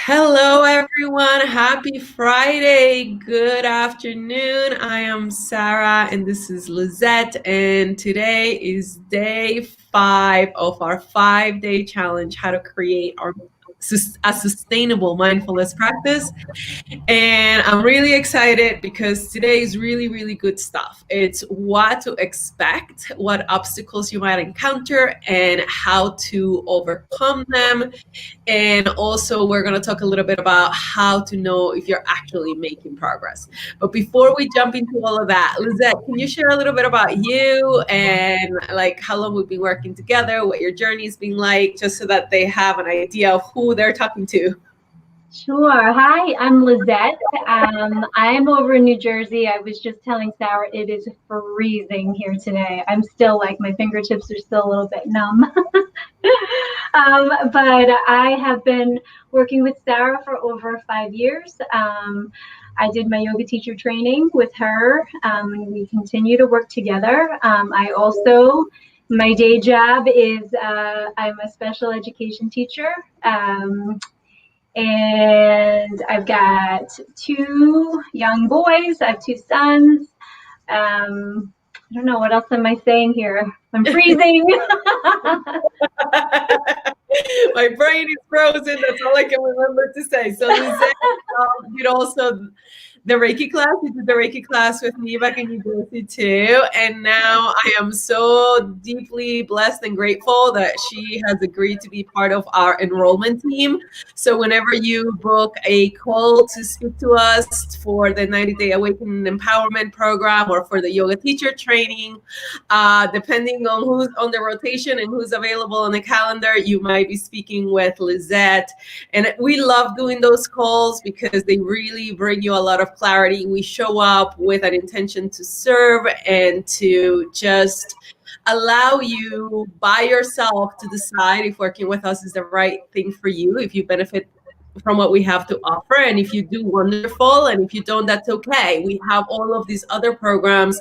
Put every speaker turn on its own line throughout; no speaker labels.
Hello, everyone. Happy Friday. Good afternoon. I am Sarah, and this is Lizette. And today is day 5 of our 5-day challenge, how to create a sustainable mindfulness practice. And I'm really excited because today is really, really good stuff. It's what to expect, what obstacles you might encounter, and how to overcome them. And also, we're going to talk a little bit about how to know if you're actually making progress. But before we jump into all of that, Lizette, can you share a little bit about you and like how long we've been working together, what your journey's been like, just so that they have an idea of who they're talking to?
Sure. Hi, I'm Lizette. I'm over in New Jersey. I was just telling Sarah it is freezing here today. I'm still like my fingertips are still a little bit numb. But I have been working with Sarah for over 5 years. I did my yoga teacher training with her, and we continue to work together. My day job is I'm a special education teacher. And I've got 2 young boys. I have 2 sons. I don't know, what else am I saying here? I'm freezing.
My brain is frozen. That's all I can remember to say. So Lizette did also the Reiki class. You did the Reiki class with me back in New Jersey too. And now I am so deeply blessed and grateful that she has agreed to be part of our enrollment team. So whenever you book a call to speak to us for the 90-day Awakening Empowerment Program or for the yoga teacher training, depending on who's on the rotation and who's available on the calendar, you might be speaking with Lizette. And we love doing those calls because they really bring you a lot of clarity. We show up with an intention to serve and to just allow you by yourself to decide if working with us is the right thing for you, if you benefit from what we have to offer. And if you do, wonderful. And if you don't, that's okay. We have all of these other programs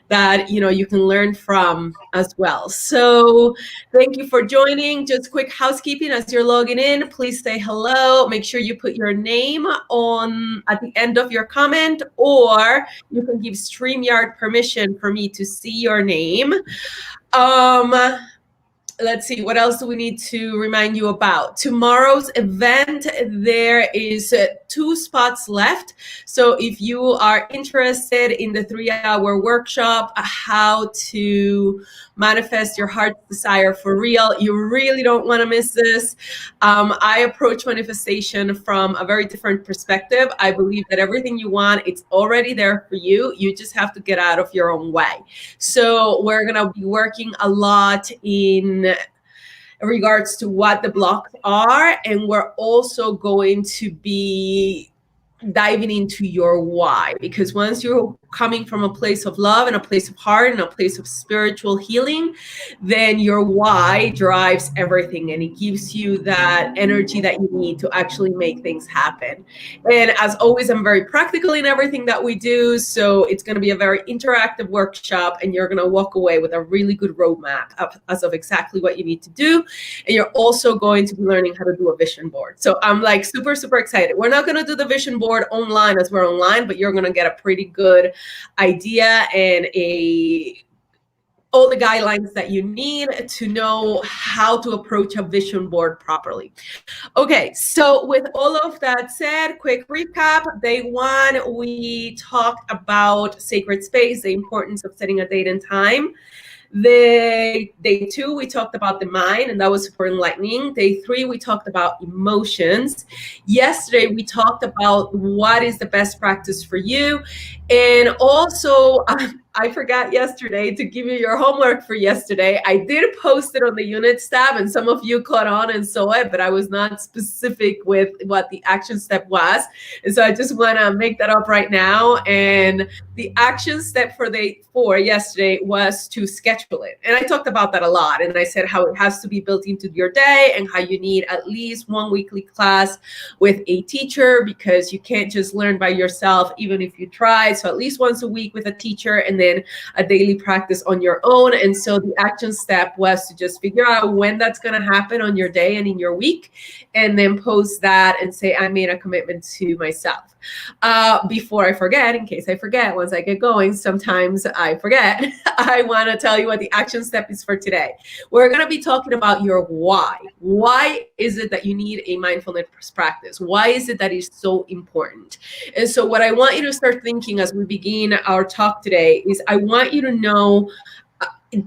that you can learn from as well. So thank you for joining. Just quick housekeeping as you're logging in. Please say hello. Make sure you put your name on at the end of your comment, or you can give StreamYard permission for me to see your name. Let's see, what else do we need to remind you about? Tomorrow's event, there is 2 spots left. So if you are interested in the 3-hour workshop, how to manifest your heart's desire for real, you really don't want to miss this. I approach manifestation from a very different perspective. I believe that everything you want, it's already there for you. You just have to get out of your own way. So we're going to be working a lot in regards to what the blocks are, and we're also going to be diving into your why, because once you're coming from a place of love and a place of heart and a place of spiritual healing, then your why drives everything, and it gives you that energy that you need to actually make things happen. And as always, I'm very practical in everything that we do, so it's going to be a very interactive workshop, and you're going to walk away with a really good roadmap as of exactly what you need to do. And you're also going to be learning how to do a vision board. So I'm like super, super excited. We're not going to do the vision board online as we're online, but you're going to get a pretty good idea and all the guidelines that you need to know how to approach a vision board properly. Okay, so with all of that said, quick recap. Day 1, we talked about sacred space, the importance of setting a date and time. Day 2, we talked about the mind, and that was super enlightening. Day 3, we talked about emotions. Yesterday, we talked about what is the best practice for you. And also, I forgot yesterday to give you your homework for yesterday. I did post it on the units tab, and some of you caught on and saw it, but I was not specific with what the action step was. And so I just want to make that up right now. And the action step for day 4 yesterday was to schedule it. And I talked about that a lot. And I said how it has to be built into your day and how you need at least 1 weekly class with a teacher, because you can't just learn by yourself, even if you try. So at least once a week with a teacher, and then a daily practice on your own. And so the action step was to just figure out when that's going to happen on your day and in your week, and then post that and say, I made a commitment to myself. Before I forget, in case I forget, once I get going, sometimes I forget, I want to tell you what the action step is for today. We're going to be talking about your why. Why is it that you need a mindfulness practice? Why is it that is so important? And so what I want you to start thinking as we begin our talk today is I want you to know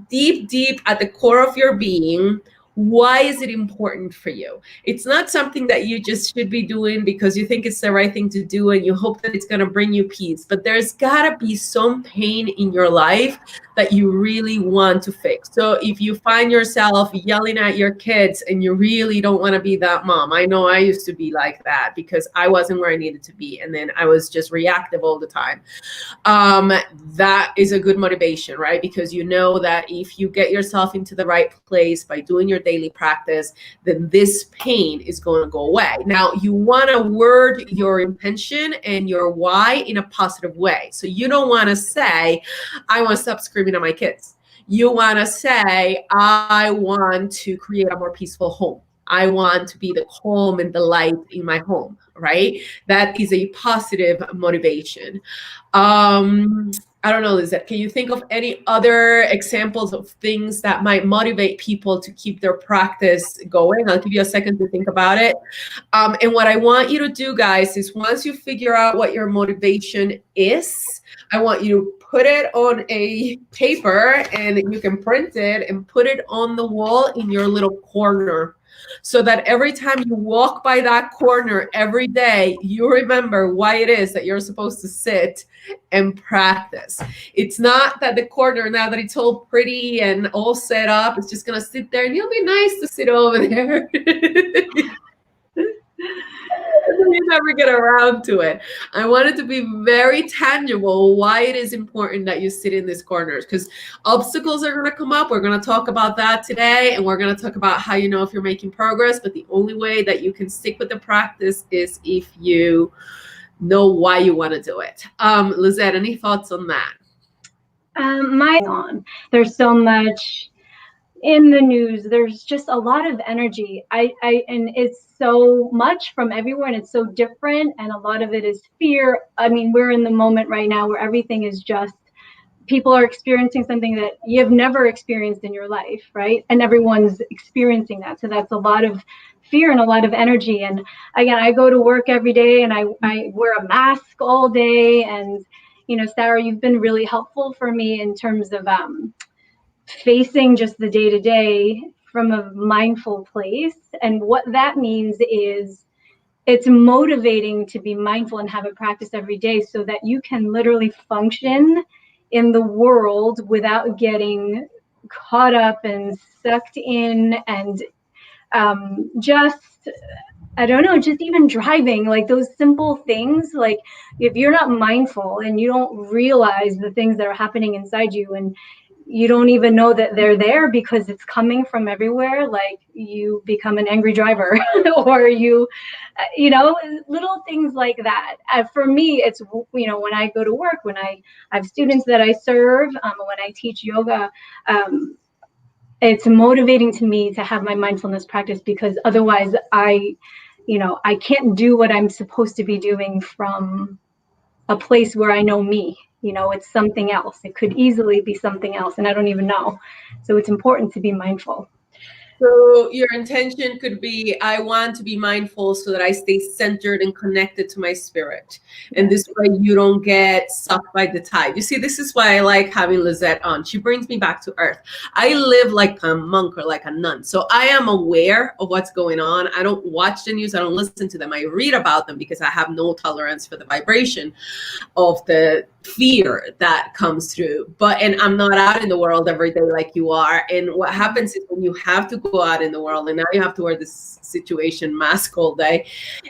deep at the core of your being, why is it important for you? It's not something that you just should be doing because you think it's the right thing to do and you hope that it's going to bring you peace. But there's got to be some pain in your life that you really want to fix. So if you find yourself yelling at your kids and you really don't want to be that mom, I know I used to be like that because I wasn't where I needed to be. And then I was just reactive all the time. That is a good motivation, right? Because you know that if you get yourself into the right place by doing your daily practice, then this pain is going to go away. Now, you want to word your intention and your why in a positive way. So you don't want to say, I want to stop screaming at my kids. You want to say, I want to create a more peaceful home. I want to be the calm and the light in my home, right? That is a positive motivation. I don't know, Lizette, can you think of any other examples of things that might motivate people to keep their practice going? I'll give you a second to think about it. And what I want you to do, guys, is once you figure out what your motivation is, I want you to put it on a paper and you can print it and put it on the wall in your little corner, so that every time you walk by that corner every day, you remember why it is that you're supposed to sit and practice. It's not that the corner, now that it's all pretty and all set up, it's just going to sit there and you'll be nice to sit over there. You never get around to it. I want it to be very tangible why it is important that you sit in these corners, because obstacles are going to come up. We're going to talk about that today, and we're going to talk about how you know if you're making progress. But the only way that you can stick with the practice is if you know why you want to do it. Lizette, any thoughts on that?
There's so much in the news. There's just a lot of energy. And it's so much from everywhere, and it's so different. And a lot of it is fear. I mean, we're in the moment right now where everything is just, people are experiencing something that you've never experienced in your life, right? And everyone's experiencing that. So that's a lot of fear and a lot of energy. And again, I go to work every day and I wear a mask all day. And, you know, Sarah, you've been really helpful for me in terms of facing just the day-to-day from a mindful place. And what that means is it's motivating to be mindful and have a practice every day so that you can literally function in the world without getting caught up and sucked in and just, I don't know, just even driving, like those simple things. Like if you're not mindful and you don't realize the things that are happening inside you, and you don't even know that they're there because it's coming from everywhere, like you become an angry driver or you know, little things like that. For me, it's, you know, when I go to work, when I have students that I serve, when I teach yoga, it's motivating to me to have my mindfulness practice, because otherwise I can't do what I'm supposed to be doing from a place where I know me. You know, it's something else. It could easily be something else, and I don't even know. So it's important to be mindful.
So your intention could be, I want to be mindful so that I stay centered and connected to my spirit. And this way you don't get sucked by the tide. You see, this is why I like having Lizette on. She brings me back to earth. I live like a monk or like a nun. So I am aware of what's going on. I don't watch the news. I don't listen to them. I read about them because I have no tolerance for the vibration of the fear that comes through. And I'm not out in the world every day like you are. And what happens is when you have to go out in the world and now you have to wear this situation mask all day,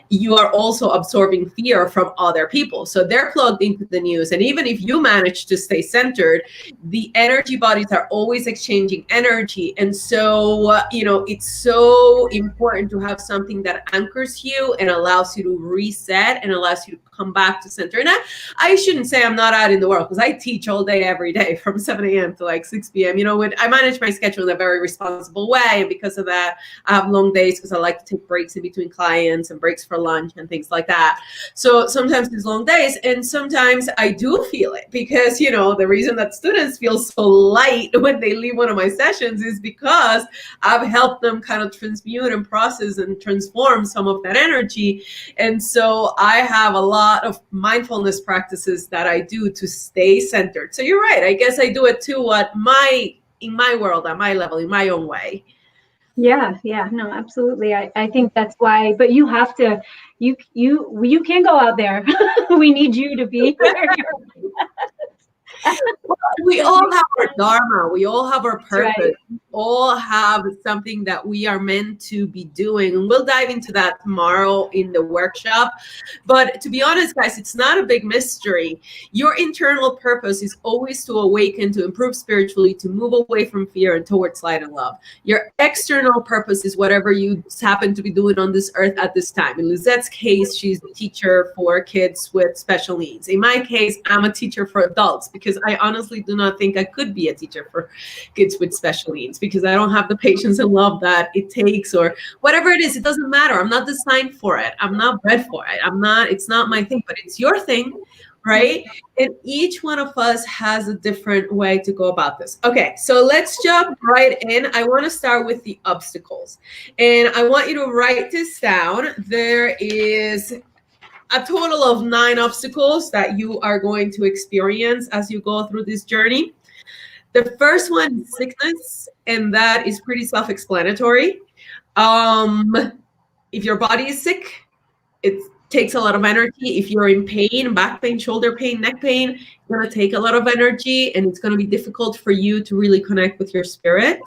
you are also absorbing fear from other people. So they're plugged into the news. And even if you manage to stay centered, the energy bodies are always exchanging energy. And so, you know, it's so important to have something that anchors you and allows you to reset and allows you to come back to center. And I shouldn't say I'm not out in the world, because I teach all day, every day from 7 a.m. to like 6 p.m. I manage my schedule in a very responsible way. And because of that, I have long days because I like to take breaks in between clients and breaks for lunch and things like that. So sometimes it's long days, and sometimes I do feel it, because, the reason that students feel so light when they leave one of my sessions is because I've helped them kind of transmute and process and transform some of that energy. And so I have a lot of mindfulness practices that I do to stay centered. So you're right. I guess I do it too in my world, at my level, in my own way.
Yeah, no, absolutely. I think that's why, but you have to, you can go out there. We need you to be here.
We all have our dharma. We all have our purpose.
Right.
We all have something that we are meant to be doing. And we'll dive into that tomorrow in the workshop. But to be honest, guys, it's not a big mystery. Your internal purpose is always to awaken, to improve spiritually, to move away from fear and towards light and love. Your external purpose is whatever you happen to be doing on this earth at this time. In Lizette's case, she's a teacher for kids with special needs. In my case, I'm a teacher for adults, because I honestly do not think I could be a teacher for kids with special needs, because I don't have the patience and love that it takes, or whatever it is. It doesn't matter. I'm not designed for it. I'm not bred for it. It's not my thing, but it's your thing, right? And each one of us has a different way to go about this. Okay, so let's jump right in. I want to start with the obstacles, and I want you to write this down. There is a total of 9 obstacles that you are going to experience as you go through this journey. The first one is sickness, and that is pretty self-explanatory. If your body is sick, it takes a lot of energy. If you're in pain, back pain, shoulder pain, neck pain, it's going to take a lot of energy, and it's going to be difficult for you to really connect with your spirit.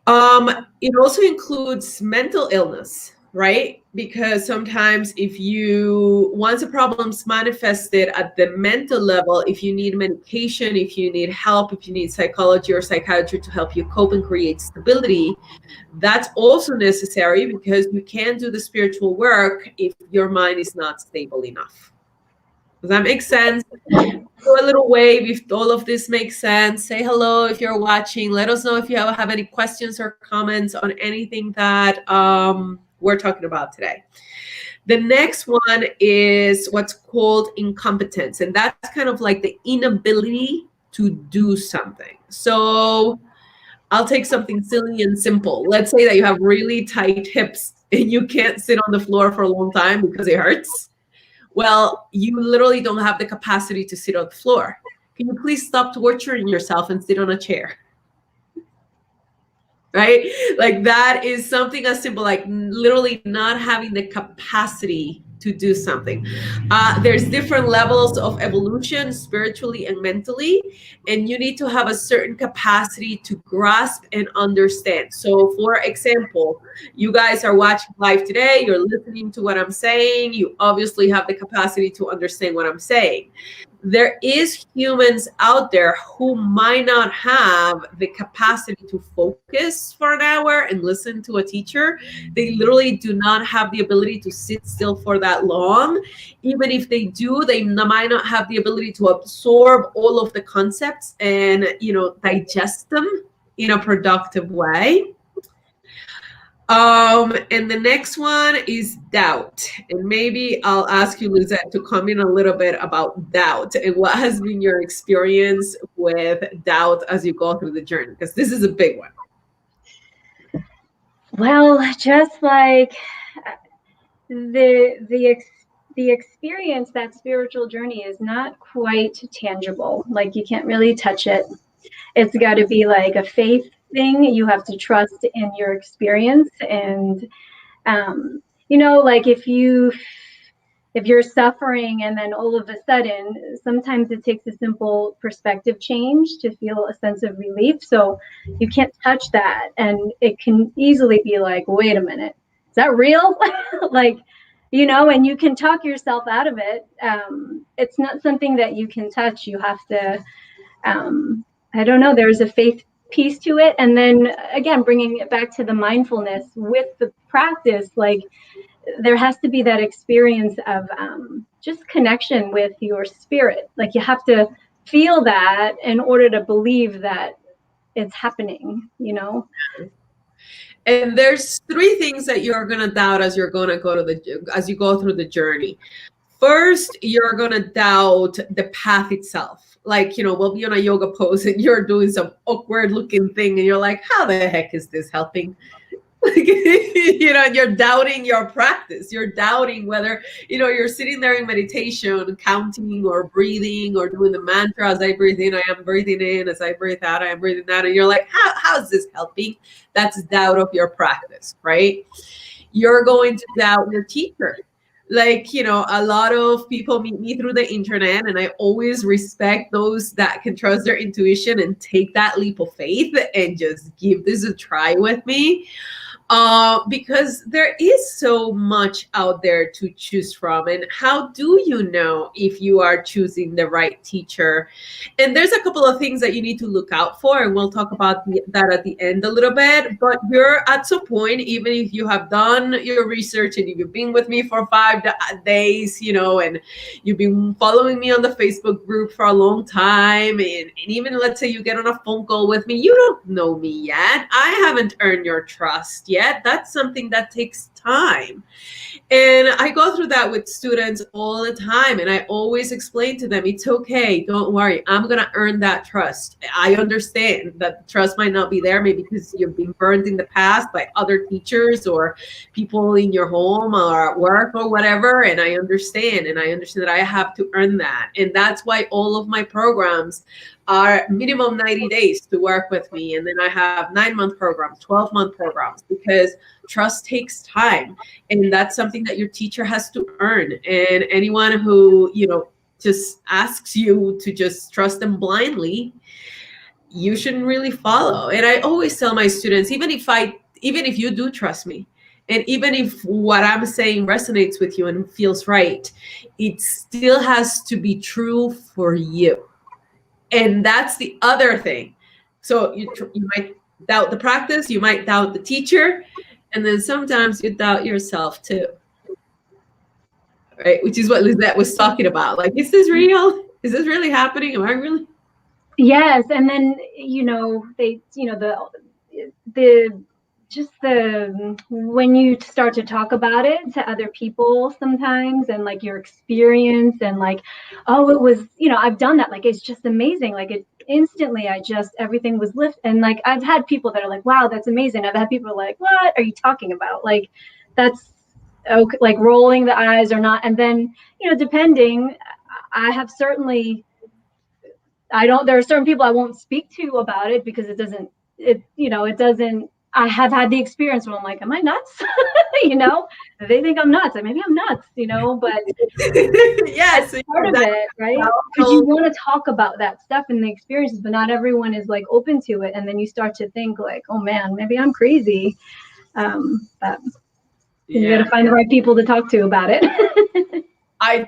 It also includes mental illness, right? Because sometimes once a problem's manifested at the mental level, if you need medication, if you need help, if you need psychology or psychiatry to help you cope and create stability, that's also necessary, because you can't do the spiritual work if your mind is not stable enough. Does that make sense? Do a little wave if all of this makes sense. Say hello if you're watching. Let us know if you have any questions or comments on anything that we're talking about today. The next one is what's called incompetence, and that's kind of like the inability to do something. So I'll take something silly and simple. Let's say that you have really tight hips and you can't sit on the floor for a long time because it hurts. Well, you literally don't have the capacity to sit on the floor. Can you please stop torturing yourself and sit on a chair? Right? Like, that is something as simple, like literally not having the capacity to do something. There's different levels of evolution, spiritually and mentally, and you need to have a certain capacity to grasp and understand. So, for example, you guys are watching live today, you're listening to what I'm saying, you obviously have the capacity to understand what I'm saying. There is humans out there who might not have the capacity to focus for an hour and listen to a teacher. They literally do not have the ability to sit still for that long. Even if they do, they might not have the ability to absorb all of the concepts and, digest them in a productive way. And the next one is doubt. And maybe I'll ask you, Lizette, to comment a little bit about doubt and what has been your experience with doubt as you go through the journey, because this is a big one.
Well, just like the experience, that spiritual journey is not quite tangible. Like, you can't really touch it. It's got to be like a faith thing. You have to trust in your experience, and like if you're suffering and then all of a sudden, sometimes it takes a simple perspective change to feel a sense of relief. So you can't touch that, and it can easily be like, wait a minute, is that real? Like, and you can talk yourself out of it. It's not something that you can touch. You have to I don't know, there's a faith piece to it. And then again, bringing it back to the mindfulness with the practice, like there has to be that experience of just connection with your spirit. Like you have to feel that in order to believe that it's happening, you know?
And there's three things that you're going to doubt as you're going to as you go through the journey. First, you're going to doubt the path itself. Like, we'll be on a yoga pose and you're doing some awkward looking thing and you're like, how the heck is this helping? You're doubting your practice. You're doubting whether, you're sitting there in meditation, counting or breathing or doing the mantra. As I breathe in, I am breathing in. As I breathe out, I am breathing out. And you're like, how is this helping? That's doubt of your practice, right? You're going to doubt your teacher. Like, a lot of people meet me through the internet, and I always respect those that can trust their intuition and take that leap of faith and just give this a try with me. Because there is so much out there to choose from. And how do you know if you are choosing the right teacher? And there's a couple of things that you need to look out for, and we'll talk about that at the end a little bit. But you're at some point, even if you have done your research and you've been with me for 5 days, and you've been following me on the Facebook group for a long time, and even let's say you get on a phone call with me, you don't know me yet. I haven't earned your trust yet. That's something that takes time. And I go through that with students all the time. And I always explain to them, it's okay. Don't worry. I'm going to earn that trust. I understand that trust might not be there, maybe because you've been burned in the past by other teachers or people in your home or at work or whatever. And I understand. And I understand that I have to earn that. And that's why all of my programs are minimum 90 days to work with me. And then I have 9-month programs, 12-month programs, because trust takes time. And that's something that your teacher has to earn. And anyone who, just asks you to just trust them blindly, you shouldn't really follow. And I always tell my students, even if you do trust me, and even if what I'm saying resonates with you and feels right, it still has to be true for you. And that's the other thing. So you might doubt the practice, you might doubt the teacher, and then sometimes you doubt yourself too. Right? Which is what Lizette was talking about. Like, is this real? Is this really happening? Am I really?
Yes. And then, when you start to talk about it to other people sometimes, and like your experience, and like, oh, it was, I've done that. Like, it's just amazing. Like, it instantly, everything was lifted. And like, I've had people that are like, wow, that's amazing. I've had people like, what are you talking about? Like, that's okay, like rolling the eyes or not. And then, depending, I have certainly, there are certain people I won't speak to about it because it doesn't, I have had the experience where I'm like, am I nuts? They think I'm nuts, and maybe I'm nuts, but
yes,
that's part of it, right? Because you want to talk about that stuff and the experiences, but not everyone is like open to it. And then you start to think like, oh man, maybe I'm crazy. But you got to find the right people to talk to about it.
I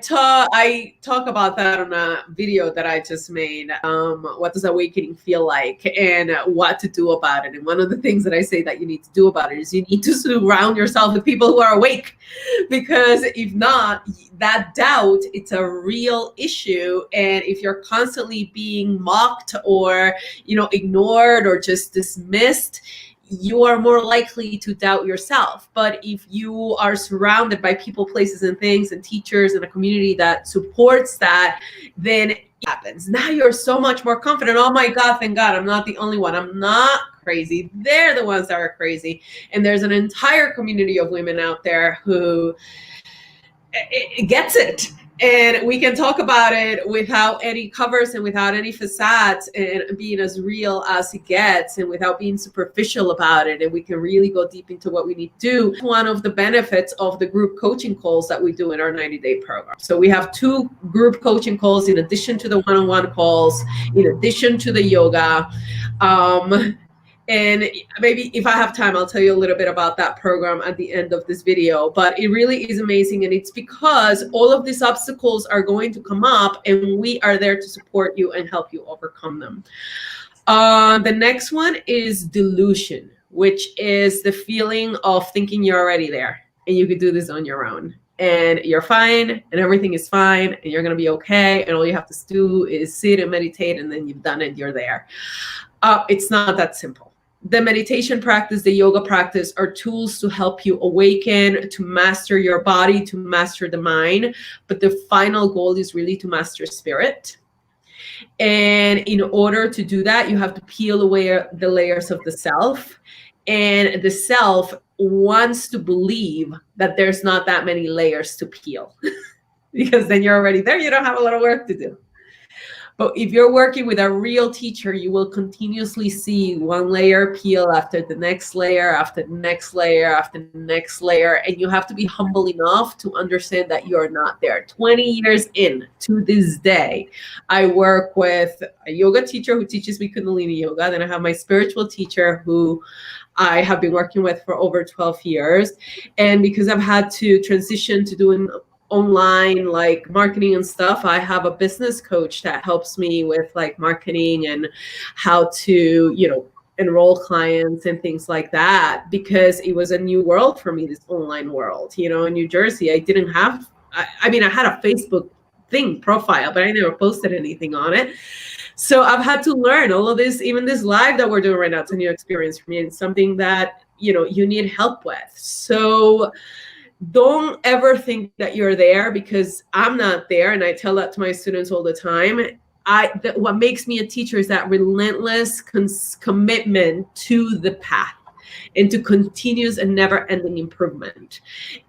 talk about that on a video that I just made. What does awakening feel like, and what to do about it? And one of the things that I say that you need to do about it is you need to surround yourself with people who are awake, because if not, that doubt, it's a real issue. And if you're constantly being mocked or ignored or just dismissed, you are more likely to doubt yourself. But if you are surrounded by people, places, and things, and teachers, and a community that supports that, then it happens. Now you're so much more confident. Oh my God, thank God, I'm not the only one. I'm not crazy. They're the ones that are crazy. And there's an entire community of women out there who it gets it. And we can talk about it without any covers and without any facades, and being as real as it gets, and without being superficial about it. And we can really go deep into what we need to do. One of the benefits of the group coaching calls that we do in our 90-day program. So we have 2 group coaching calls in addition to the one-on-one calls, in addition to the yoga. And maybe if I have time, I'll tell you a little bit about that program at the end of this video. But it really is amazing. And it's because all of these obstacles are going to come up, and we are there to support you and help you overcome them. The next one is delusion, which is the feeling of thinking you're already there. and you could do this on your own. And you're fine, and everything is fine, and you're going to be okay. And all you have to do is sit and meditate, and then you've done it, you're there. It's not that simple. The meditation practice, the yoga practice are tools to help you awaken, to master your body, to master the mind. But the final goal is really to master spirit. And in order to do that, you have to peel away the layers of the self. And the self wants to believe that there's not that many layers to peel because then you're already there. You don't have a lot of work to do. But if you're working with a real teacher, you will continuously see one layer peel after the next layer, after the next layer, after the next layer. And you have to be humble enough to understand that you're not there. 20 years in to this day, I work with a yoga teacher who teaches me Kundalini yoga. Then I have my spiritual teacher who I have been working with for over 12 years. And because I've had to transition to doing online like marketing and stuff, I have a business coach that helps me with like marketing and how to, enroll clients and things like that, because it was a new world for me, this online world. In New Jersey, I didn't have, I mean, I had a Facebook profile, but I never posted anything on it. So I've had to learn all of this. Even this live that we're doing right now, it's a new experience for me. It's something that, you need help with. So don't ever think that you're there, because I'm not there. And I tell that to my students all the time. What makes me a teacher is that relentless commitment to the path and to continuous and never ending improvement,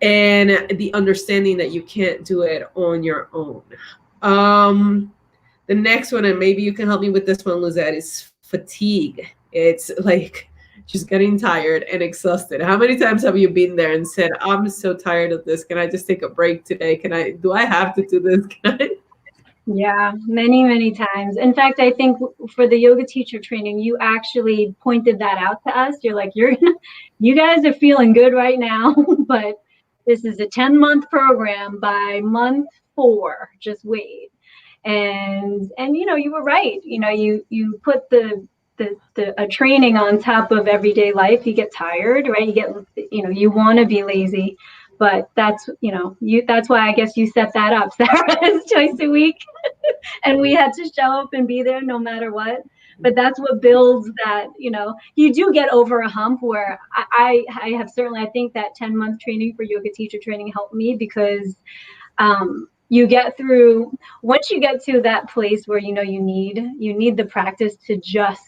and the understanding that you can't do it on your own. The next one, and maybe you can help me with this one, Lizette, is fatigue. It's like just getting tired and exhausted. How many times have you been there and said, I'm so tired of this. Can I just take a break today? Do I have to do this?
Yeah, many, many times. In fact, I think for the yoga teacher training, you actually pointed that out to us. You're like, you guys are feeling good right now, but this is a 10-month program. By month 4, just wait. And you were right. You put a training on top of everyday life. You get tired, right? You want to be lazy, but that's why I guess you set that up, Sarah, as twice a week. And we had to show up and be there no matter what. But that's what builds that, you do get over a hump where I have certainly, I think that 10-month training for yoga teacher training helped me, because you get through, once you get to that place where you need the practice to just,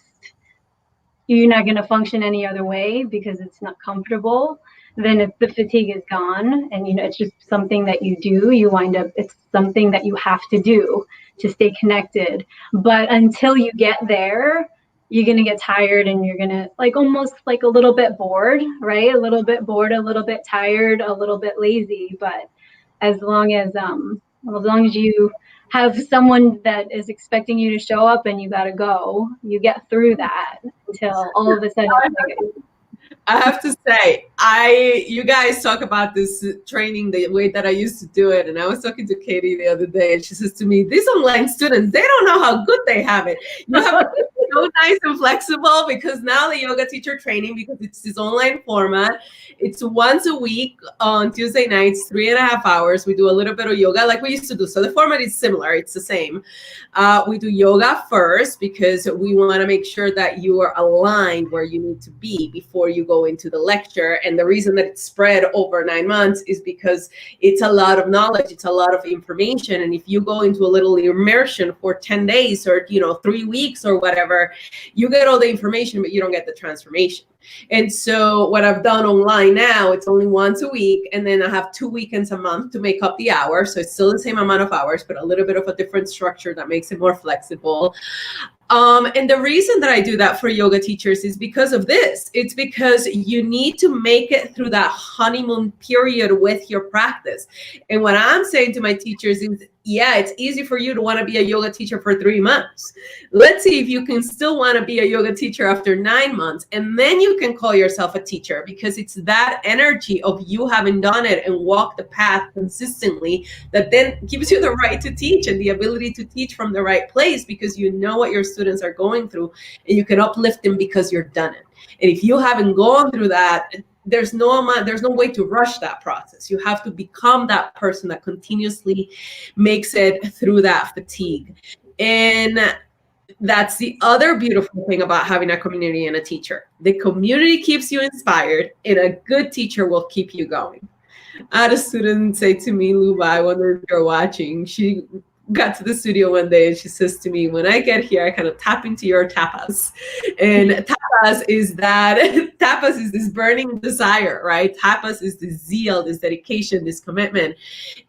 you're not going to function any other way because it's not comfortable, then if the fatigue is gone and it's just something that you do, you wind up, it's something that you have to do to stay connected. But until you get there, you're going to get tired, and you're going to almost like a little bit bored, right? A little bit bored, a little bit tired, a little bit lazy. But as long as you have someone that is expecting you to show up and you got to go, you get through that until all of a sudden.
I have to say, you guys talk about this training the way that I used to do it. And I was talking to Katie the other day, and she says to me, these online students, they don't know how good they have it. You have to be so nice and flexible, because now the yoga teacher training, because it's this online format, it's once a week on Tuesday nights, 3.5 hours. We do a little bit of yoga like we used to do. So the format is similar. It's the same. We do yoga first, because we want to make sure that you are aligned where you need to be before you go into the lecture. And the reason that it's spread over 9 months is because it's a lot of knowledge, it's a lot of information. And if you go into a little immersion for 10 days or 3 weeks or whatever, you get all the information, but you don't get the transformation. And so what I've done online now, it's only once a week, and then I have 2 weekends a month to make up the hours. So it's still the same amount of hours, but a little bit of a different structure that makes it more flexible. And the reason that I do that for yoga teachers is because of this. It's because you need to make it through that honeymoon period with your practice. And what I'm saying to my teachers is, yeah, it's easy for you to want to be a yoga teacher for 3 months. Let's see if you can still want to be a yoga teacher after 9 months. And then you can call yourself a teacher, because it's that energy of you having done it and walked the path consistently that then gives you the right to teach and the ability to teach from the right place, because you know what your students are going through and you can uplift them because you're done it. And if you haven't gone through that, there's no way to rush that process. You have to become that person that continuously makes it through that fatigue. And that's the other beautiful thing about having a community and a teacher. The community keeps you inspired, and a good teacher will keep you going. I had a student say to me, Luba, I wonder if you're watching. She got to the studio one day and she says to me, when I get here, I kind of tap into your tapas. And tapas is that, tapas is this burning desire, right? Tapas is this zeal, this dedication, this commitment.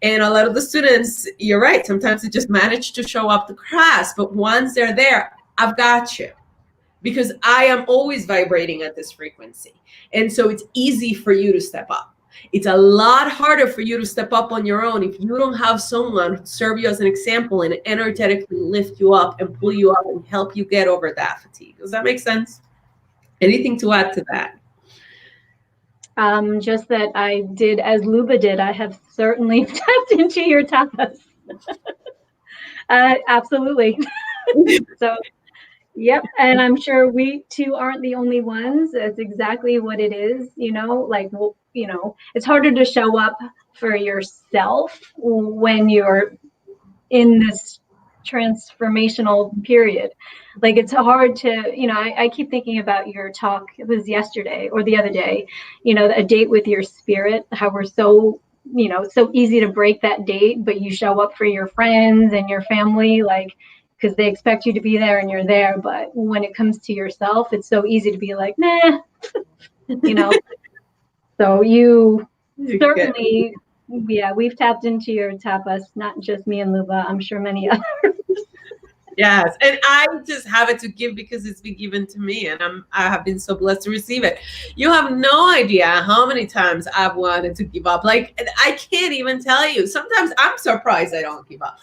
And a lot of the students, you're right, sometimes they just manage to show up to class, but once they're there, I've got you. Because I am always vibrating at this frequency. And so it's easy for you to step up. It's a lot harder for you to step up on your own if you don't have someone serve you as an example and energetically lift you up and pull you up and help you get over that fatigue. Does that make sense? Anything to add to that?
Just that I did as Luba did. I have certainly tapped into your tapas. Absolutely. So, yep. And I'm sure we too aren't the only ones. That's exactly what it is. Like, it's harder to show up for yourself when you're in this transformational period. Like, it's hard to, I keep thinking about your talk. It was yesterday or the other day, a date with your spirit, how we're so, so easy to break that date, but you show up for your friends and your family, like, because they expect you to be there and you're there. But when it comes to yourself, it's so easy to be like, nah, So you certainly, yeah, we've tapped into your tapas, not just me and Luba, I'm sure many others.
Yes, and I just have it to give because it's been given to me, and I have been so blessed to receive it. You have no idea how many times I've wanted to give up. Like, I can't even tell you. Sometimes I'm surprised I don't give up,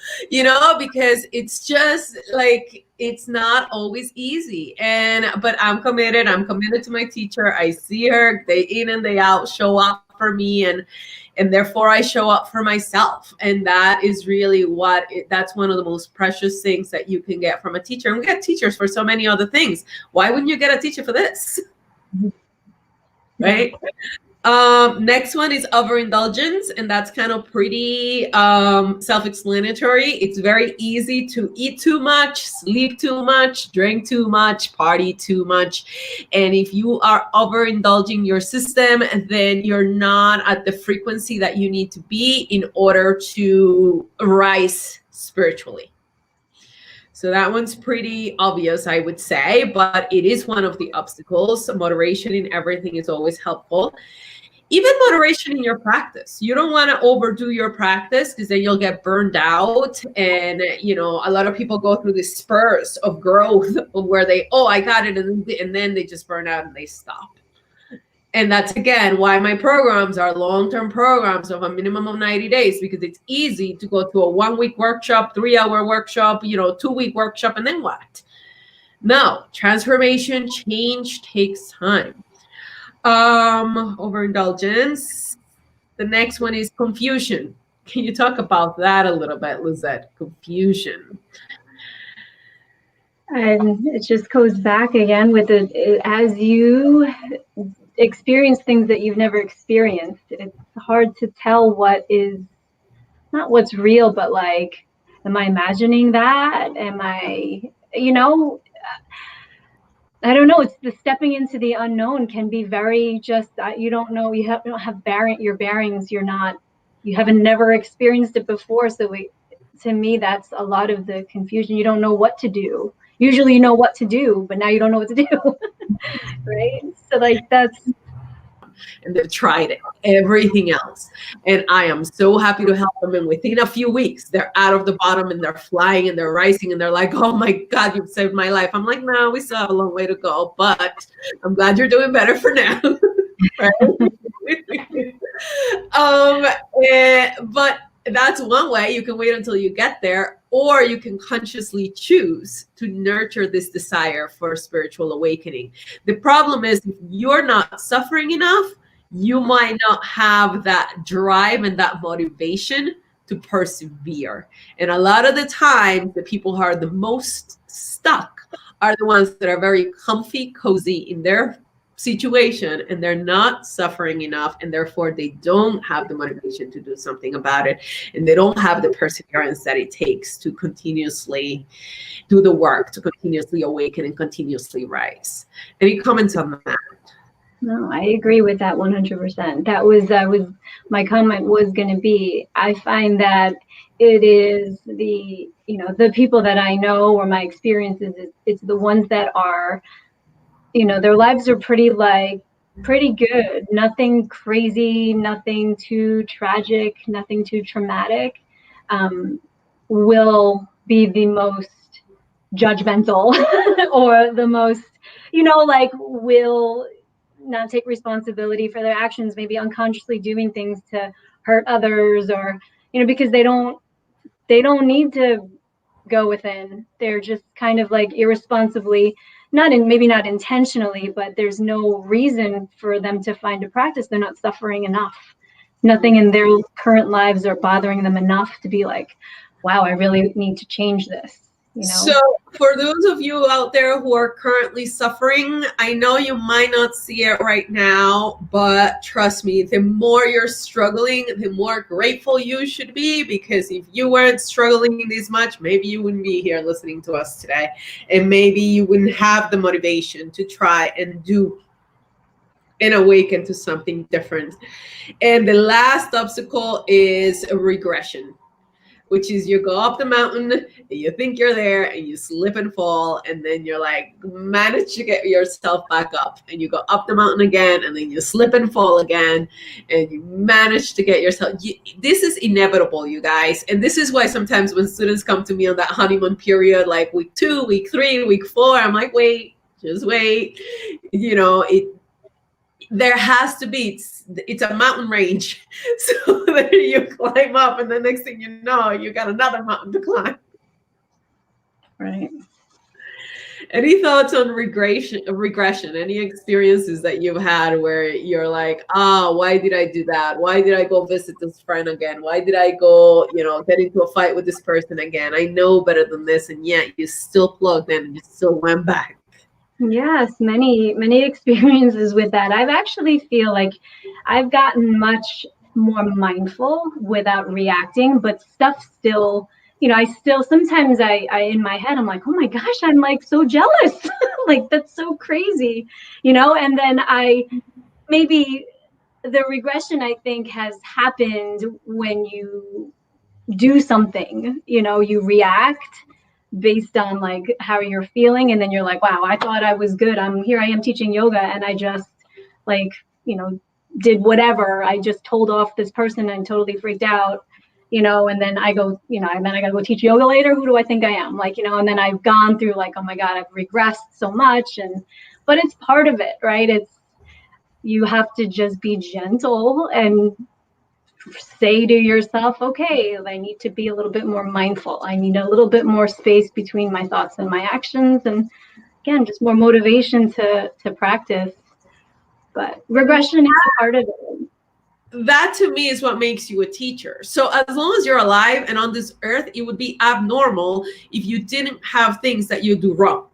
because it's just like, it's not always easy. But I'm committed. I'm committed to my teacher. I see her day in and day out show up for me, and therefore I show up for myself. And that is really that's one of the most precious things that you can get from a teacher. And we get teachers for so many other things. Why wouldn't you get a teacher for this? Right? Next one is overindulgence, and that's kind of pretty self-explanatory. It's very easy to eat too much, sleep too much, drink too much, party too much. And if you are overindulging your system, then you're not at the frequency that you need to be in order to rise spiritually. So that one's pretty obvious, I would say, but it is one of the obstacles. Moderation in everything is always helpful. Even moderation in your practice. You don't want to overdo your practice because then you'll get burned out. And, a lot of people go through these spurs of growth where I got it. And then they just burn out and they stop. And that's, again, why my programs are long-term programs of a minimum of 90 days, because it's easy to go to a 1-week workshop, 3-hour workshop, 2-week workshop, and then what? No, transformation, change takes time. Overindulgence. The next one is confusion. Can you talk about that a little bit, Lizette? Confusion.
And it just goes back again with as you experience things that you've never experienced, it's hard to tell what is not what's real, but like, am I imagining that? Am I, I don't know. It's the stepping into the unknown can be very just, you don't know, you don't have your bearings. You haven't never experienced it before. So to me, that's a lot of the confusion. You don't know what to do. Usually you know what to do, but now you don't know what to do. Right? So like that's.
And they've tried everything else. And I am so happy to help them. And within a few weeks, they're out of the bottom and they're flying and they're rising and they're like, oh my God, you've saved my life. I'm like, no, we still have a long way to go, but I'm glad you're doing better for now. But that's one way. You can wait until you get there, or you can consciously choose to nurture this desire for spiritual awakening. The problem is, if you're not suffering enough, you might not have that drive and that motivation to persevere. And a lot of the time, the people who are the most stuck are the ones that are very comfy, cozy in their situation and they're not suffering enough, and therefore they don't have the motivation to do something about it, and they don't have the perseverance that it takes to continuously do the work, to continuously awaken and continuously rise. Any comments on that?
No, I agree with that 100%. That was my comment was going to be. I find that it is the people that I know or my experiences, it's the ones that are, their lives are pretty good. Nothing crazy, nothing too tragic, nothing too traumatic. Will be the most judgmental or the most, like will not take responsibility for their actions, maybe unconsciously doing things to hurt others, or because they don't need to go within. They're just kind of like irresponsibly, maybe not intentionally, but there's no reason for them to find a practice. They're not suffering enough. Nothing in their current lives are bothering them enough to be like, wow, I really need to change this.
So, for those of you out there who are currently suffering, I know you might not see it right now, but trust me, the more you're struggling, the more grateful you should be, because if you weren't struggling this much, maybe you wouldn't be here listening to us today, and maybe you wouldn't have the motivation to try and do and awaken to something different. And the last obstacle is regression, which is you go up the mountain and you think you're there and you slip and fall, and then you're like, manage to get yourself back up, and you go up the mountain again, and then you slip and fall again, and you manage to get yourself. This is inevitable, you guys, and this is why sometimes when students come to me on that honeymoon period, like week 2, week 3, week 4, I'm like, wait, just wait. There has to be, it's a mountain range. So then you climb up, and the next thing you know, you got another mountain to climb.
Right.
Any thoughts on regression? Any experiences that you've had where you're like, why did I do that? Why did I go visit this friend again? Why did I go, get into a fight with this person again? I know better than this, and yet you still plugged in and you still went back.
Yes, many experiences with that. I've actually feel like I've gotten much more mindful without reacting, but stuff still, I still sometimes I in my head I'm like, oh my gosh, I'm like so jealous. Like that's so crazy, and then maybe the regression I think has happened when you do something, you react based on like how you're feeling, and then you're like, wow, I thought I was good, I am teaching yoga, and I just like did whatever, I just told off this person and totally freaked out, and then I go, and then I gotta go teach yoga later. Who do I think I am? Like, and then I've gone through like, oh my god, I've regressed so much. But it's part of it, right? You have to just be gentle and say to yourself, okay, I need to be a little bit more mindful. I need a little bit more space between my thoughts and my actions. And again, just more motivation to practice. But regression is a part of it.
That to me is what makes you a teacher. So as long as you're alive and on this earth, it would be abnormal if you didn't have things that you do wrong.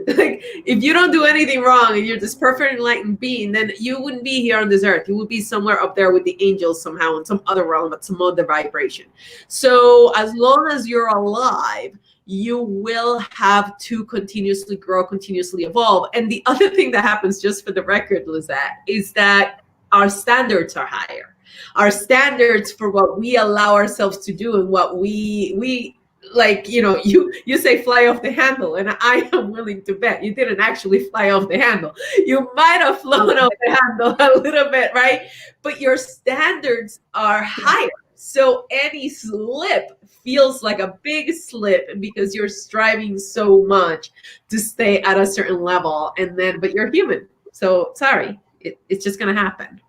Like if you don't do anything wrong and you're this perfect enlightened being, then you wouldn't be here on this earth. You would be somewhere up there with the angels somehow in some other realm, at some other vibration. So as long as you're alive, you will have to continuously grow, continuously evolve. And the other thing that happens, just for the record, Lizette, is that our standards are higher. Our standards for what we allow ourselves to do and what we like, you say fly off the handle, and I am willing to bet you didn't actually fly off the handle. You might have flown off the handle a little bit, right? But your standards are higher. So any slip feels like a big slip because you're striving so much to stay at a certain level. But you're human. So sorry, it's just going to happen.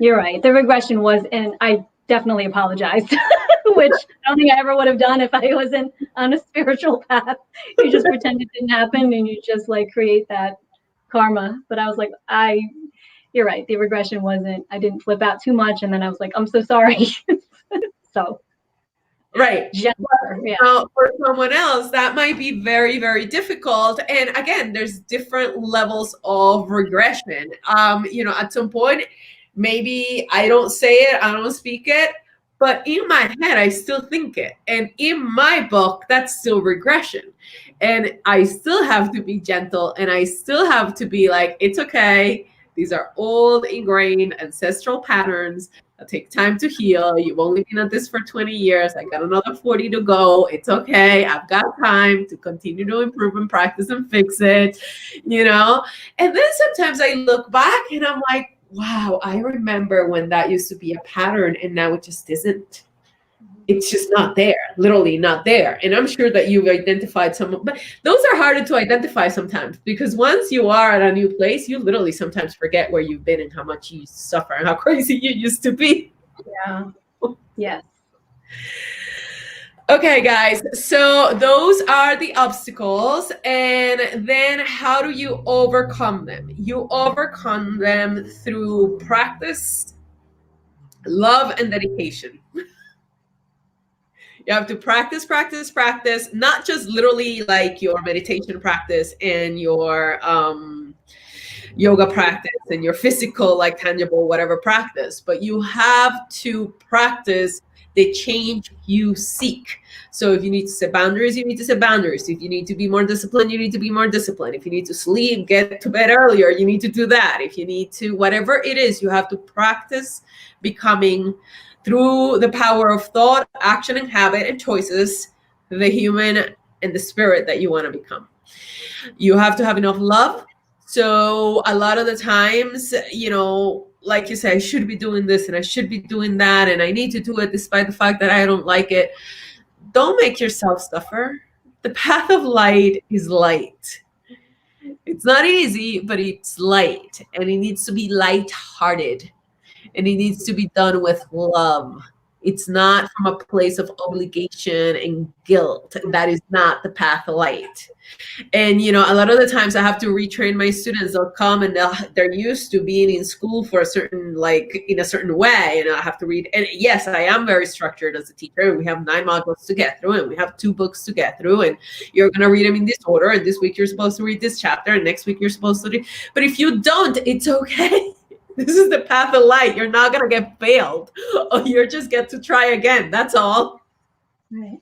You're right. The regression was, and I definitely apologized, which I don't think I ever would have done if I wasn't on a spiritual path. You just pretend it didn't happen and you just like create that karma. But I was like, you're right. The regression wasn't, I didn't flip out too much. And then I was like, I'm so sorry. So.
Right.
gentler. Yeah.
Now, for someone else, that might be very, very difficult. And again, there's different levels of regression. At some point, maybe I don't say it, I don't speak it, but in my head, I still think it. And in my book, that's still regression. And I still have to be gentle and I still have to be like, it's okay. These are old, ingrained ancestral patterns. It'll take time to heal. You've only been at this for 20 years. I got another 40 to go. It's okay. I've got time to continue to improve and practice and fix it, you know? And then sometimes I look back and I'm like, wow, I remember when that used to be a pattern and now it just isn't. It's just not there, literally not there. And I'm sure that you've identified some, but those are harder to identify sometimes because once you are at a new place, you literally sometimes forget where you've been and how much you suffer and how crazy you used to be.
Yeah. Yes.
Okay, guys, so those are the obstacles. And then how do you overcome them? You overcome them through practice, love, and dedication. You have to practice, practice, practice, not just literally like your meditation practice and your yoga practice and your physical, like tangible, whatever practice, but you have to practice the change you seek. So if you need to set boundaries, you need to set boundaries. If you need to be more disciplined, you need to be more disciplined. If you need to sleep, get to bed earlier, you need to do that. If you need to, whatever it is, you have to practice becoming, through the power of thought, action, and habit and choices, the human and the spirit that you want to become. You have to have enough love. So a lot of the times, like you say, I should be doing this and I should be doing that and I need to do it despite the fact that I don't like it. Don't make yourself suffer. The path of light is light. It's not easy, but it's light, and it needs to be light-hearted. And it needs to be done with love. It's not from a place of obligation and guilt. That is not the path of light. And a lot of the times I have to retrain my students. They'll come and they're used to being in school for a certain, like in a certain way, and I have to read. And yes, I am very structured as a teacher. We have 9 modules to get through, and we have 2 books to get through, and you're going to read them in this order. And this week you're supposed to read this chapter, and next week you're supposed to read. But if you don't, it's okay. This is the path of light. You're not going to get failed. Or you just get to try again. That's all.
Right.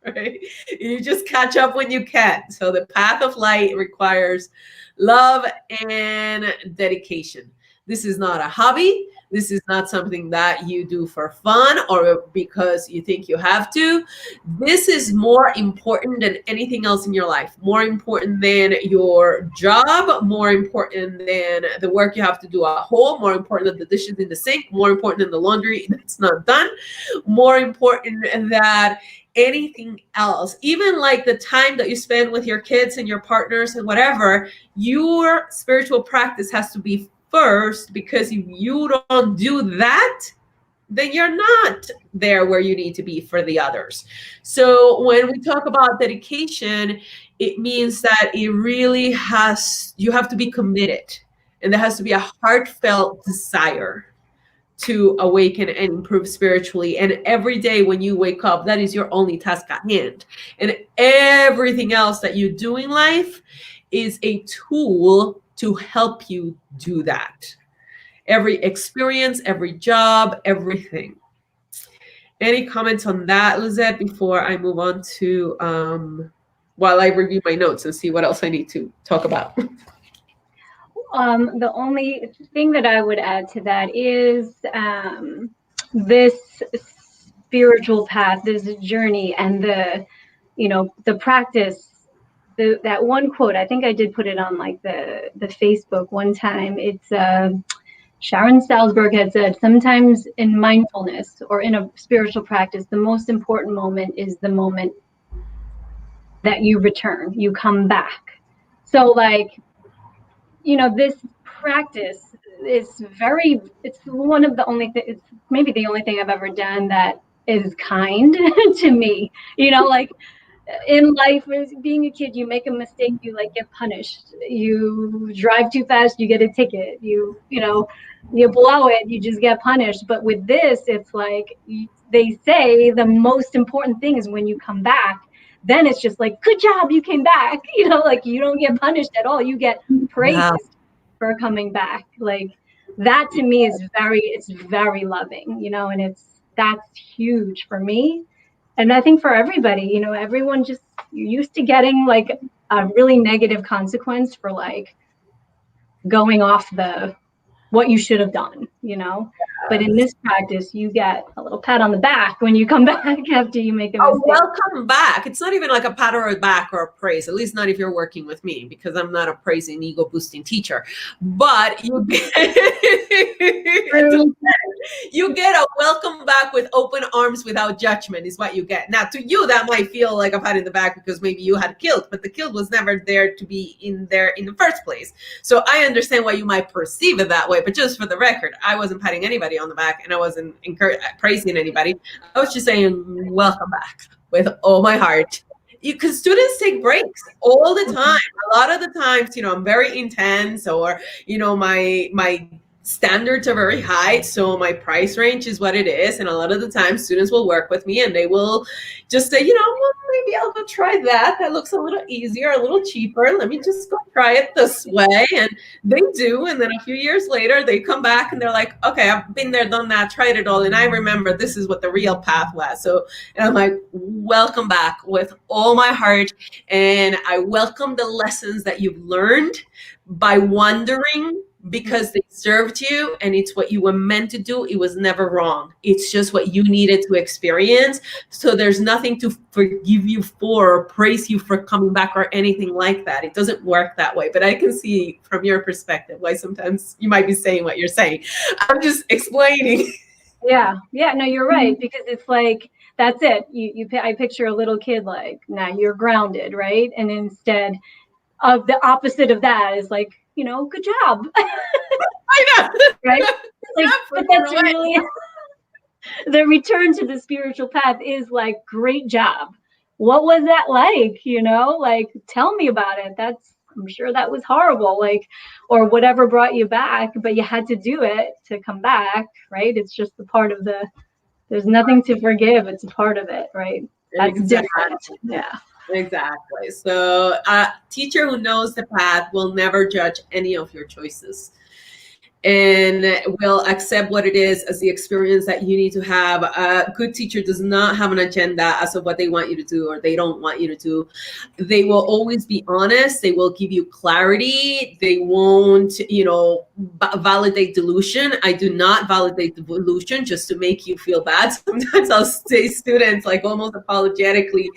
Right? You just catch up when you can. So the path of light requires love and dedication. This is not a hobby. This is not something that you do for fun or because you think you have to. This is more important than anything else in your life. More important than your job, more important than the work you have to do at home, more important than the dishes in the sink, more important than the laundry that's not done, more important than anything else. Even like the time that you spend with your kids and your partners and whatever, your spiritual practice has to be first, because if you don't do that, then you're not there where you need to be for the others. So when we talk about dedication, it means that it really you have to be committed, and there has to be a heartfelt desire to awaken and improve spiritually. And every day when you wake up, that is your only task at hand. And everything else that you do in life is a tool to help you do that. Every experience, every job, everything. Any comments on that, Lizette, before I move on to while I review my notes and see what else I need to talk about?
The only thing that I would add to that is this spiritual path, this journey, and the practice. That one quote, I think I did put it on like the Facebook one time. It's Sharon Salzberg had said, sometimes in mindfulness or in a spiritual practice, the most important moment is the moment that you return, you come back. So like, this practice is it's one of the only it's maybe the only thing I've ever done that is kind to me, like in life, as being a kid, you make a mistake, you like get punished. You drive too fast, you get a ticket. You blow it, you just get punished. But with this, it's like they say the most important thing is when you come back. Then it's just like, good job, you came back. Like you don't get punished at all. You get
Yeah.
praised for coming back. Like that to me is it's very loving, and that's huge for me. And I think for everybody, everyone just, you're used to getting like a really negative consequence for like going off what you should have done. But in this practice, you get a little pat on the back when you come back after you make a
Oh,
mistake.
welcome back. It's not even like a pat or a back or a praise, at least not if you're working with me, because I'm not a praising, ego boosting teacher. But you get, you get a welcome back with open arms without judgment is what you get. Now, to you, that might feel like a pat in the back because maybe you had guilt, but the guilt was never there to be in there in the first place. So I understand why you might perceive it that way. But just for the record, I wasn't patting anybody on the back and I wasn't praising anybody. I was just saying, welcome back with all my heart. Because students take breaks all the time. A lot of the times, I'm very intense, or my standards are very high, so my price range is what it is. And a lot of the time students will work with me and they will just say, well, maybe I'll go try that looks a little easier, a little cheaper, let me just go try it this way. And they do, and then a few years later they come back and they're like, okay, I've been there, done that, tried it all, and I remember this is what the real path was. So, and I'm like, welcome back with all my heart, and I welcome the lessons that you've learned by wondering, because they served you and it's what you were meant to do. It was never wrong. It's just what you needed to experience. So there's nothing to forgive you for or praise you for coming back or anything like that. It doesn't work that way. But I can see from your perspective why sometimes you might be saying what you're saying. I'm just explaining.
Yeah. No, you're right, because it's like, that's it. I picture a little kid like, now you're grounded, right? And instead of the opposite of that is like, good job.
I know.
Right? Like, but that's really the return to the spiritual path is like, great job. What was that like? Like, tell me about it. I'm sure that was horrible, like, or whatever brought you back, but you had to do it to come back, right? It's just a part of there's nothing to forgive. It's a part of it, right? That's different. Yeah.
Exactly. So a teacher who knows the path will never judge any of your choices and will accept what it is as the experience that you need to have. A good teacher does not have an agenda as of what they want you to do or they don't want you to do. They will always be honest. They will give you clarity. They won't, validate delusion. I do not validate the delusion just to make you feel bad. Sometimes I'll say students like almost apologetically,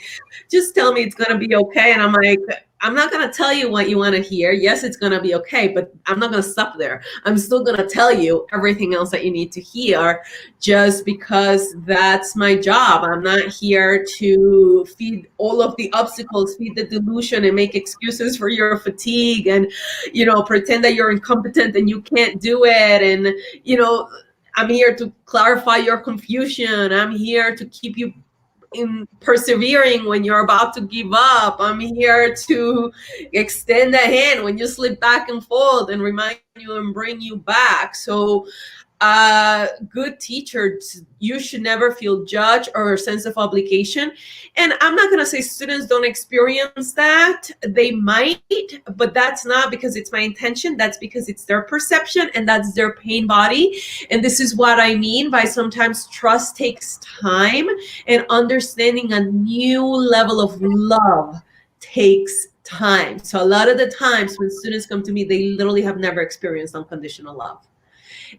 just tell me it's going to be okay. And I'm like, I'm not going to tell you what you want to hear. Yes, it's going to be okay, but I'm not going to stop there. I'm still going to tell you everything else that you need to hear just because that's my job. I'm not here to feed all of the obstacles, feed the delusion and make excuses for your fatigue and, pretend that you're incompetent and you can't do it. And, I'm here to clarify your confusion. I'm here to keep you in persevering when you're about to give up. I'm here to extend a hand when you slip back and fold and remind you and bring you back. So good teachers, you should never feel judged or a sense of obligation. And I'm not going to say students don't experience that. They might, but that's not because it's my intention. That's because it's their perception and that's their pain body. And this is what I mean by sometimes trust takes time and understanding a new level of love takes time. So a lot of the times when students come to me, they literally have never experienced unconditional love.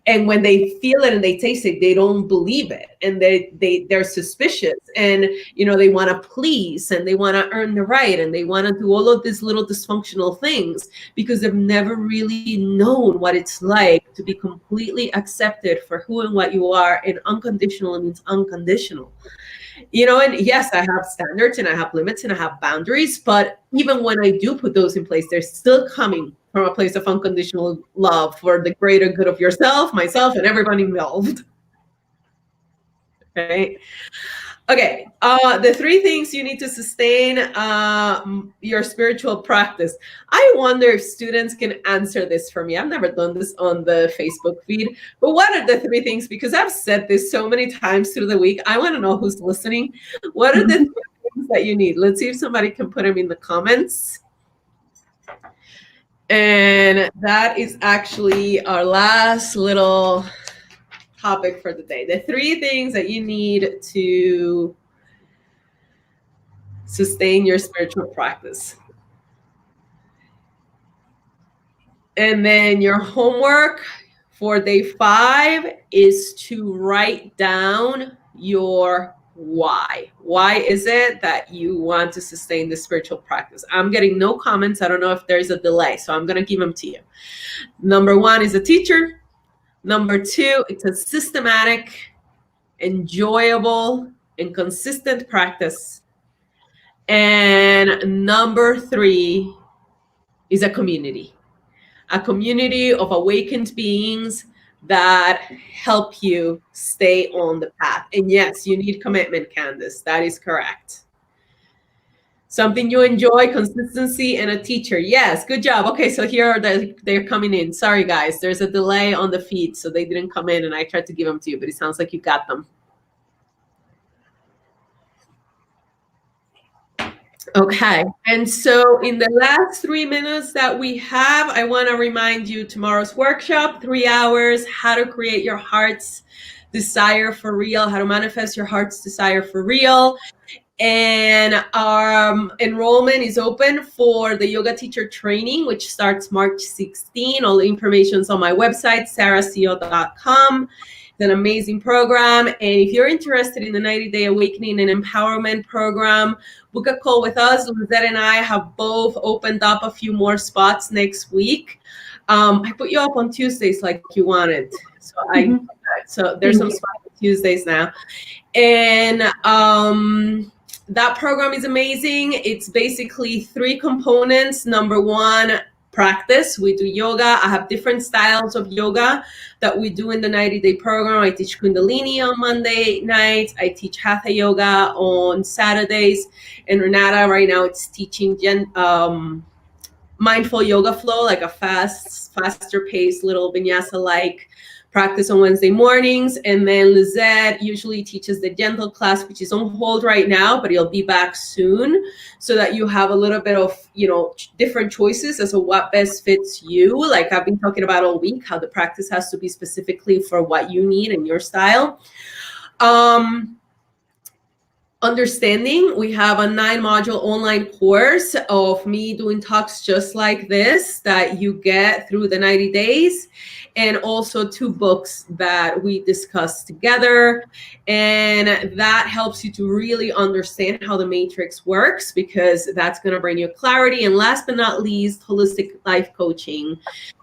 And when they feel it and they taste it, they don't believe it, and they're suspicious, and they want to please and they want to earn the right and they want to do all of these little dysfunctional things because they've never really known what it's like to be completely accepted for who and what you are. And unconditional means unconditional. And yes, I have standards and I have limits and I have boundaries, but even when I do put those in place, they're still coming from a place of unconditional love for the greater good of yourself, myself, and everyone involved. Right? Okay, the 3 things you need to sustain your spiritual practice. I wonder if students can answer this for me. I've never done this on the Facebook feed, but what are the 3 things? Because I've said this so many times through the week. I want to know who's listening. What are the 3 things that you need? Let's see if somebody can put them in the comments. And that is actually our last little topic for the day. The 3 things that you need to sustain your spiritual practice. And then your homework for day 5 is to write down your why. Why is it that you want to sustain the spiritual practice? I'm getting no comments. I don't know if there's a delay, so I'm going to give them to you. Number 1 is a teacher. Number 2, it's a systematic, enjoyable, and consistent practice. And number 3 is a community of awakened beings that help you stay on the path. And yes, you need commitment, Candace. That is correct. Something you enjoy, consistency, and a teacher. Yes, good job. Okay, so here they're coming in. Sorry, guys. There's a delay on the feed, so they didn't come in, and I tried to give them to you, but it sounds like you got them. Okay, and so in the last 3 minutes that we have, I want to remind you tomorrow's workshop, 3 hours, how to create your heart's desire for real, how to manifest your heart's desire for real. And our enrollment is open for the yoga teacher training, which starts March 16. All the information is on my website, sarahco.com. It's an amazing program. And if you're interested in the 90-Day Awakening and Empowerment Program, book a call with us. Lizette and I have both opened up a few more spots next week. I put you up on Tuesdays like you wanted. So there's some spots on Tuesdays now. And that program is amazing. It's basically 3 components. Number 1, practice. We do yoga. I have different styles of yoga that we do in the 90-day program. I teach Kundalini on Monday nights. I teach Hatha yoga on Saturdays. And Renata right now it's teaching mindful yoga flow, like a faster paced little vinyasa-like practice on Wednesday mornings. And then Lizette usually teaches the gentle class, which is on hold right now, but it'll be back soon, so that you have a little bit of, different choices as to what best fits you. Like I've been talking about all week, how the practice has to be specifically for what you need and your style. Understanding, we have a 9-module online course of me doing talks just like this that you get through the 90 days, and also 2 books that we discuss together. And that helps you to really understand how the matrix works, because that's going to bring you clarity. And last but not least, holistic life coaching,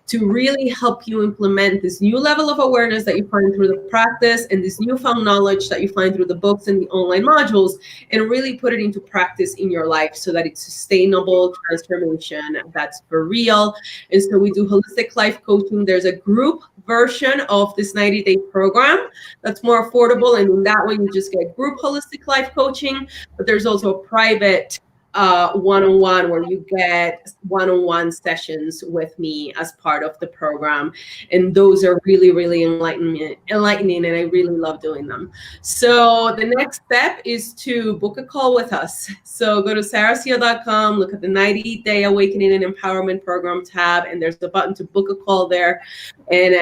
to really help you implement this new level of awareness that you find through the practice and this newfound knowledge that you find through the books and the online modules, and really put it into practice in your life so that it's sustainable transformation that's for real. And so we do holistic life coaching. There's a group version of this 90-day program that's more affordable, and in that way you just get group holistic life coaching, but there's also a private one-on-one where you get one-on-one sessions with me as part of the program. And those are really, really enlightening, and I really love doing them. So the next step is to book a call with us. So go to sarahco.com, look at the 90-Day Awakening and Empowerment Program tab, and there's a button to book a call there. And,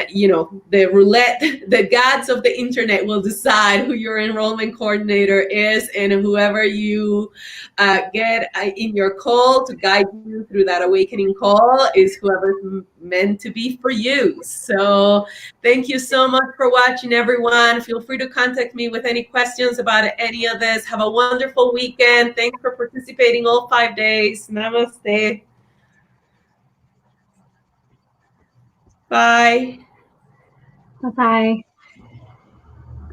the roulette, the gods of the internet will decide who your enrollment coordinator is, and whoever you get in your call to guide you through that awakening call is whoever's meant to be for you. So thank you so much for watching, everyone. Feel free to contact me with any questions about any of this. Have a wonderful weekend. Thanks for participating all 5 days. Namaste. Bye.
Bye-bye.